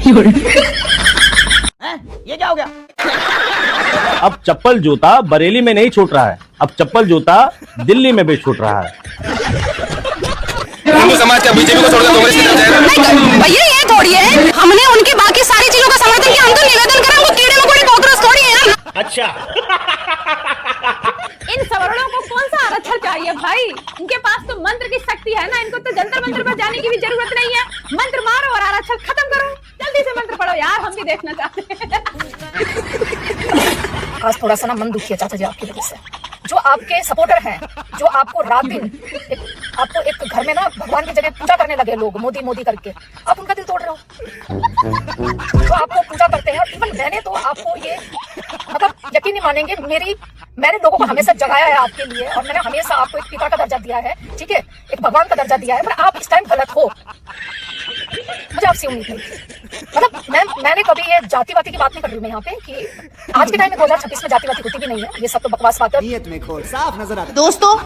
ये क्या हो गया? अब चप्पल जूता बरेली में नहीं छूट रहा है, अब चप्पल जूता दिल्ली में भी छूट रहा है। हिंदू समाज का बीजेपी को छोड़कर कांग्रेस की तरफ जाएगा। भैया ये थोड़ी है, हमने उनकी बाकी सारी चीजों का समर्थन किया, हम तो निवेदन करें, वो कीड़े मकोड़े कॉकरोच थोड़ी है यार। अच्छा इन सवर्णों को कौन सा आरक्षण चाहिए भाई? इनके पास तो मंत्र की शक्ति है ना, इनको तो जंतर मंत्र पर जाने की भी जरूरत नहीं है। मंत्र मारो और आरक्षण खत्म करो, जल्दी से मंत्र पढ़ो यार, हम भी देखना चाहते हैं। आज थोड़ा सा ना मन दुखी है चाचा जी आपकी वजह से। जो आपके सपोर्टर हैं, जो आपको रात दिन आपको एक घर में ना भगवान की जगह पूजा करने लगे लोग, मोदी मोदी करके, आप उनका दिल तोड़ रहे हो। जो आपको पूजा करते हैं, और इवन मैंने तो आपको ये मतलब यकीन नहीं मानेंगे, मैंने लोगों को हमेशा जगाया है आपके लिए, और मैंने हमेशा आपको एक पिता का दर्जा दिया है, ठीक है, एक भगवान का दर्जा दिया है, पर आप इस टाइम गलत हो। मुझे आपसे उम्मीद नहीं थी। मतलब मैंने कभी ये जातिवादी की बात नहीं कर रही हूँ मैं यहाँ पे, कि आज के टाइम में 2026 में जातिवादी होती भी नहीं है, ये सब तो बकवास बात है। साफ नजर आता है। दोस्तों,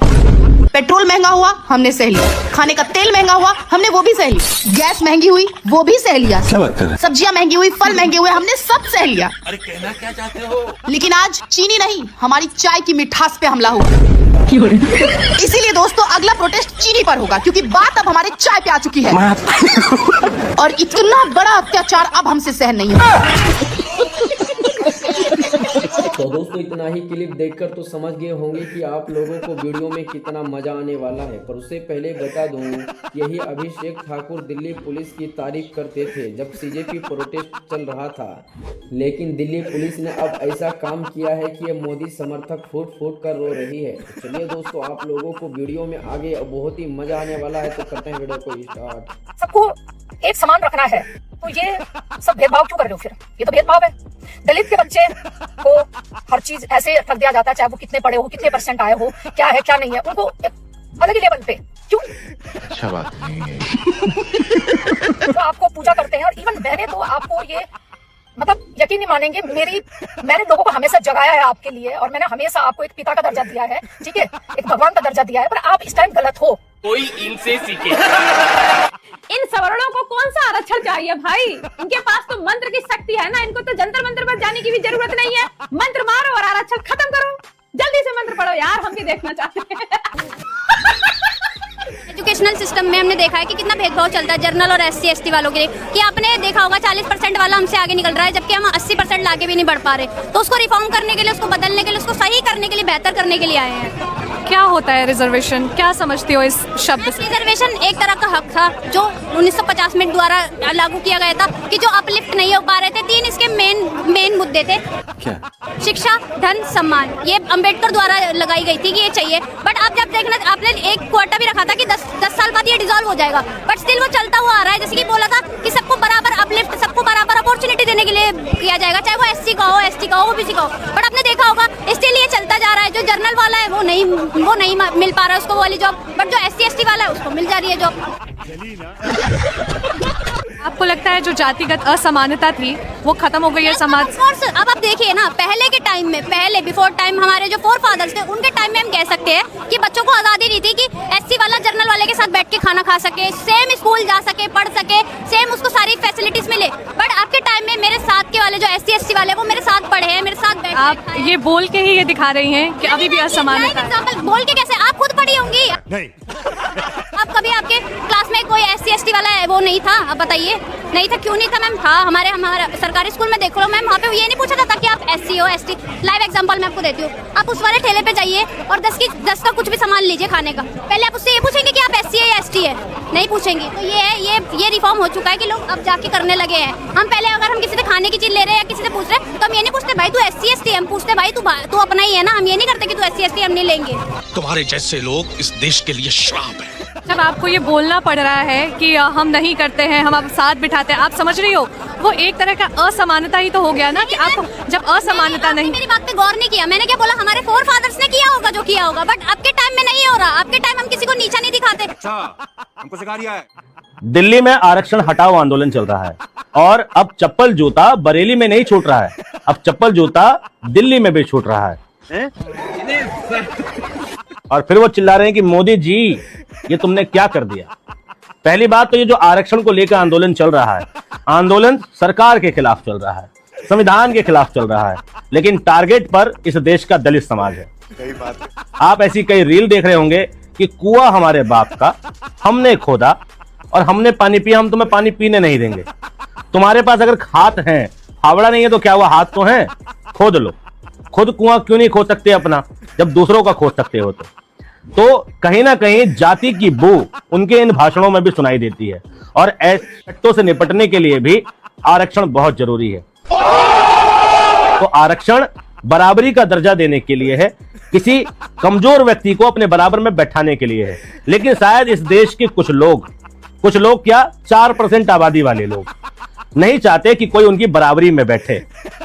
पेट्रोल महंगा हुआ हमने सह लिया, खाने का तेल महंगा हुआ हमने वो भी सह लिया, गैस महंगी हुई वो भी सह लिया, सब्जियां महंगी हुई, फल महंगे हुए, हमने सब सह लिया। अरे कहना क्या चाहते हो? लेकिन आज चीनी नहीं, हमारी चाय की मिठास पे हमला होगा। इसीलिए दोस्तों अगला प्रोटेस्ट चीनी पर होगा, क्योंकि बात अब हमारे चाय पे आ चुकी है और इतना बड़ा अत्याचार अब हमसे सहन नहीं होगा। तो दोस्तों इतना ही क्लिप देखकर तो समझ गए होंगे कि आप लोगों को वीडियो में कितना मजा आने वाला है। पर उससे पहले बता दूं, यही अभिषेक ठाकुर दिल्ली पुलिस की तारीफ करते थे जब सीजेपी प्रोटेस्ट चल रहा था, लेकिन दिल्ली पुलिस ने अब ऐसा काम किया है कि ये मोदी समर्थक फूट फूट कर रो रही है। तो चलिए दोस्तों, आप लोगों को वीडियो में आगे बहुत ही मजा आने वाला है, तो करते हैं वीडियो को स्टार्ट। सबको एक समान रखना है, तो ये सब भेदभाव क्यों कर रहे हो? फिर ये तो भेदभाव है। दलित के बच्चे को हर चीज ऐसे रख दिया जाता है, चाहे वो कितने पढ़े हो, कितने परसेंट आए हो, क्या है क्या नहीं है, उनको अलग ही लेवल पे क्यों? अच्छा बात नहीं है। तो आपको पूजा करते हैं, और इवन मैंने तो आपको ये मतलब यकीन नहीं मानेंगे, मैंने लोगों को हमेशा जगाया है आपके लिए, और मैंने हमेशा आपको एक पिता का दर्जा दिया है, ठीक है, एक भगवान का दर्जा दिया है, पर आप इस टाइम गलत हो। कोई इनसे सीखे। इन सवर्णों को कौन सा आरक्षण चाहिए भाई? इनके पास तो मंत्र की शक्ति है ना, इनको तो जंतर मंत्र पर जाने की भी जरूरत नहीं है। मंत्र मारो और आरक्षण खत्म करो, जल्दी से मंत्र पढ़ो यार, हम भी देखना चाहते हैं। एजुकेशनल सिस्टम में हमने देखा है कि कितना भेदभाव चलता है जनरल और SC ST वालों के लिए, कि आपने देखा होगा 40% वाला हमसे आगे निकल रहा है, जबकि हम 80% लाके भी नहीं बढ़ पा रहे। तो उसको रिफॉर्म करने के लिए, उसको बदलने के लिए, उसको सही करने के लिए, बेहतर करने के लिए आए हैं। क्या होता है रिजर्वेशन? क्या समझते हो इस शब्द से? रिजर्वेशन एक तरह का हक था जो 1950 में द्वारा लागू किया गया था, कि जो अपलिफ्ट नहीं हो पा रहे थे। 3 इसके मेन मुद्दे थे। क्या? शिक्षा, धन, सम्मान। ये अंबेडकर द्वारा लगाई गई थी कि ये चाहिए, बट आप जब देखना, आपने एक क्वार्टा भी रखा था कि 10 साल बाद ये डिसॉल्व हो जाएगा, बट स्टिल वो चलता हुआ आ रहा है। जैसे कि बोला था कि सबको बराबर अपलिफ्ट, सबको बराबर अपॉर्चुनिटी देने के लिए किया जाएगा, चाहे वो SC का हो, ST का हो, OBC का हो, बट आपने देखा होगा स्टिल ये चलता जा रहा है। जो जर्नल वाला है वो नहीं मिल पा रहा है उसको वो वाली जॉब, बट जो SC ST वाला है उसको मिल जा रही है जॉब। आपको लगता है जो जातिगत असमानता थी वो खत्म हो गई है समाज से? अब आप देखिए ना, पहले के टाइम में, पहले बिफोर टाइम हमारे जो फोर फादर्स थे, उनके टाइम में हम कह सकते हैं कि बच्चों को आजादी नहीं थी कि SC वाला जर्नल वाले के साथ बैठ के खाना खा सके, सेम स्कूल जा सके, पढ़ सके, सेम उसको सारी फैसिलिटीज मिले। बट आपके टाइम में मेरे साथ के वाले जो SC ST वाले, वो मेरे साथ पढ़े हैं, मेरे साथ बैठे। आप ये बोल के ही ये दिखा रही हैं कि अभी भी असमानता है? एग्जाम्पल बोल के कैसे? आप खुद पढ़ी होंगी। अब कभी आपके क्लास में कोई SC ST वाला है वो नहीं था? आप बताइए, नहीं था, क्यों नहीं था मैम? था। हमारे सरकारी स्कूल में देख लो मैम, वहाँ पे ये नहीं पूछा जाता कि आप SC हो ST। लाइव एग्जांपल मैं आपको देती हूँ। आप उस वाले ठेले पे जाइए और 10 का कुछ भी सामान लीजिए खाने का, पहले आप उससे ये पूछेंगे कि आप SC है या ST है? नहीं पूछेंगे। तो ये रिफॉर्म हो चुका है कि लोग अब जाके करने लगे हैं। हम पहले अगर हम किसी से खाने की चीज ले रहे हैं या किसी से पूछ रहे हैं, तो हम ये नहीं पूछते भाई तू SC ST, हम पूछते भाई तू अपना ही है ना। हम ये नहीं करते कि तू SC ST, हम नहीं लेंगे। तुम्हारे जैसे लोग इस देश के लिए श्राप है। जब आपको ये बोलना पड़ रहा है कि हम नहीं करते हैं, हम अब साथ बिठाते हैं, आप समझ रही हो वो एक तरह का असमानता ही तो हो गया ना, कि आप जब असमानता नहीं। मेरी बात पे गौर नहीं किया। मैंने क्या बोला? हमारे फोर फादर्स ने किया होगा जो किया होगा, बट आपके टाइम में नहीं हो रहा। आपके टाइम हम किसी को नीचा नहीं दिखाते। अच्छा, हमको सिखा दिया है। दिल्ली में आरक्षण हटाओ आंदोलन चल रहा है और अब चप्पल जूता बरेली में नहीं छूट रहा है, अब चप्पल जूता दिल्ली में भी छूट रहा है। और फिर वो चिल्ला रहे हैं कि मोदी जी ये तुमने क्या कर दिया। पहली बात तो ये जो आरक्षण को लेकर आंदोलन चल रहा है, आंदोलन सरकार के खिलाफ चल रहा है, संविधान के खिलाफ चल रहा है, लेकिन टारगेट पर इस देश का दलित समाज है। सही बात है। आप ऐसी कई रील देख रहे होंगे कि कुआं हमारे बाप का, हमने खोदा और हमने पानी पिया, हम तुम्हें पानी पीने नहीं देंगे। तुम्हारे पास अगर हाथ हैं, फावड़ा नहीं है तो क्या हुआ, हाथ तो हैं, खोद लो। खुद कुआं क्यों नहीं खोद सकते अपना, जब दूसरों का खोद सकते हो तो कहीं ना कहीं जाति की बू उनके इन भाषणों में भी सुनाई देती है। और ऐसे सट्टों से निपटने के लिए भी आरक्षण बहुत जरूरी है। तो आरक्षण बराबरी का दर्जा देने के लिए है, किसी कमजोर व्यक्ति को अपने बराबर में बैठाने के लिए है। लेकिन शायद इस देश के कुछ लोग क्या 4% आबादी वाले लोग नहीं चाहते कि कोई उनकी बराबरी में बैठे,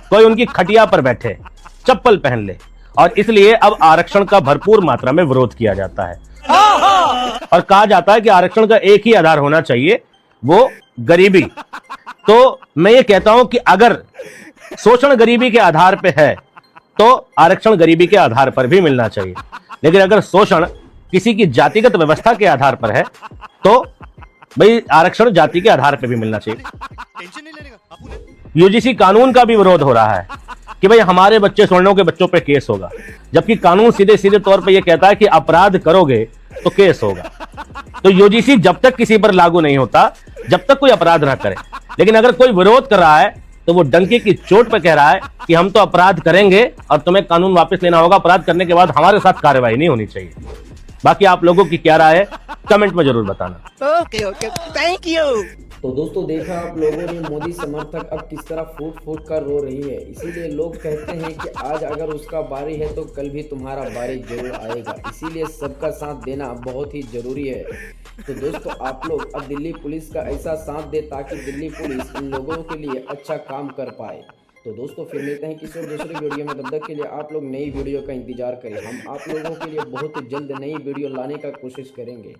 कोई उनकी खटिया पर बैठे, चप्पल पहन ले, और इसलिए अब आरक्षण का भरपूर मात्रा में विरोध किया जाता है। और कहा जाता है कि आरक्षण का एक ही आधार होना चाहिए, वो गरीबी। तो मैं ये कहता हूं कि अगर शोषण गरीबी के आधार पे है तो आरक्षण गरीबी के आधार पर भी मिलना चाहिए, लेकिन अगर शोषण किसी की जातिगत व्यवस्था के आधार पर है तो भाई आरक्षण जाति के आधार पर भी मिलना चाहिए। यूजीसी कानून का भी विरोध हो रहा है कि भाई हमारे बच्चे स्वर्णों के बच्चों पे केस होगा, जबकि कानून सीधे सीधे तौर पे ये कहता है कि अपराध करोगे तो केस होगा। तो यूजीसी जब तक किसी पर लागू नहीं होता, जब तक कोई अपराध ना करे। लेकिन अगर कोई विरोध कर रहा है तो वो डंके की चोट पे कह रहा है कि हम तो अपराध करेंगे और तुम्हें कानून वापस लेना होगा, अपराध करने के बाद हमारे साथ कार्रवाई नहीं होनी चाहिए। बाकी आप लोगों की क्या राय है कमेंट में जरूर बताना। Okay thank you. तो दोस्तों देखा आप लोगों ने, मोदी समर्थक अब किस तरह फूट फूट कर रो रही है। इसीलिए लोग कहते हैं कि आज अगर उसका बारी है तो कल भी तुम्हारा बारी जरूर आएगा। इसीलिए सबका साथ देना बहुत ही जरूरी है। तो दोस्तों आप लोग अब दिल्ली पुलिस का ऐसा साथ दे ताकि दिल्ली पुलिस इन लोगों के लिए अच्छा काम कर पाए। तो दोस्तों फिर मिलते हैं किसी और दूसरे वीडियो में। तब तक के लिए आप लोग नई वीडियो का इंतजार करें। हम आप लोगों के लिए बहुत जल्द नई वीडियो लाने का कोशिश करेंगे।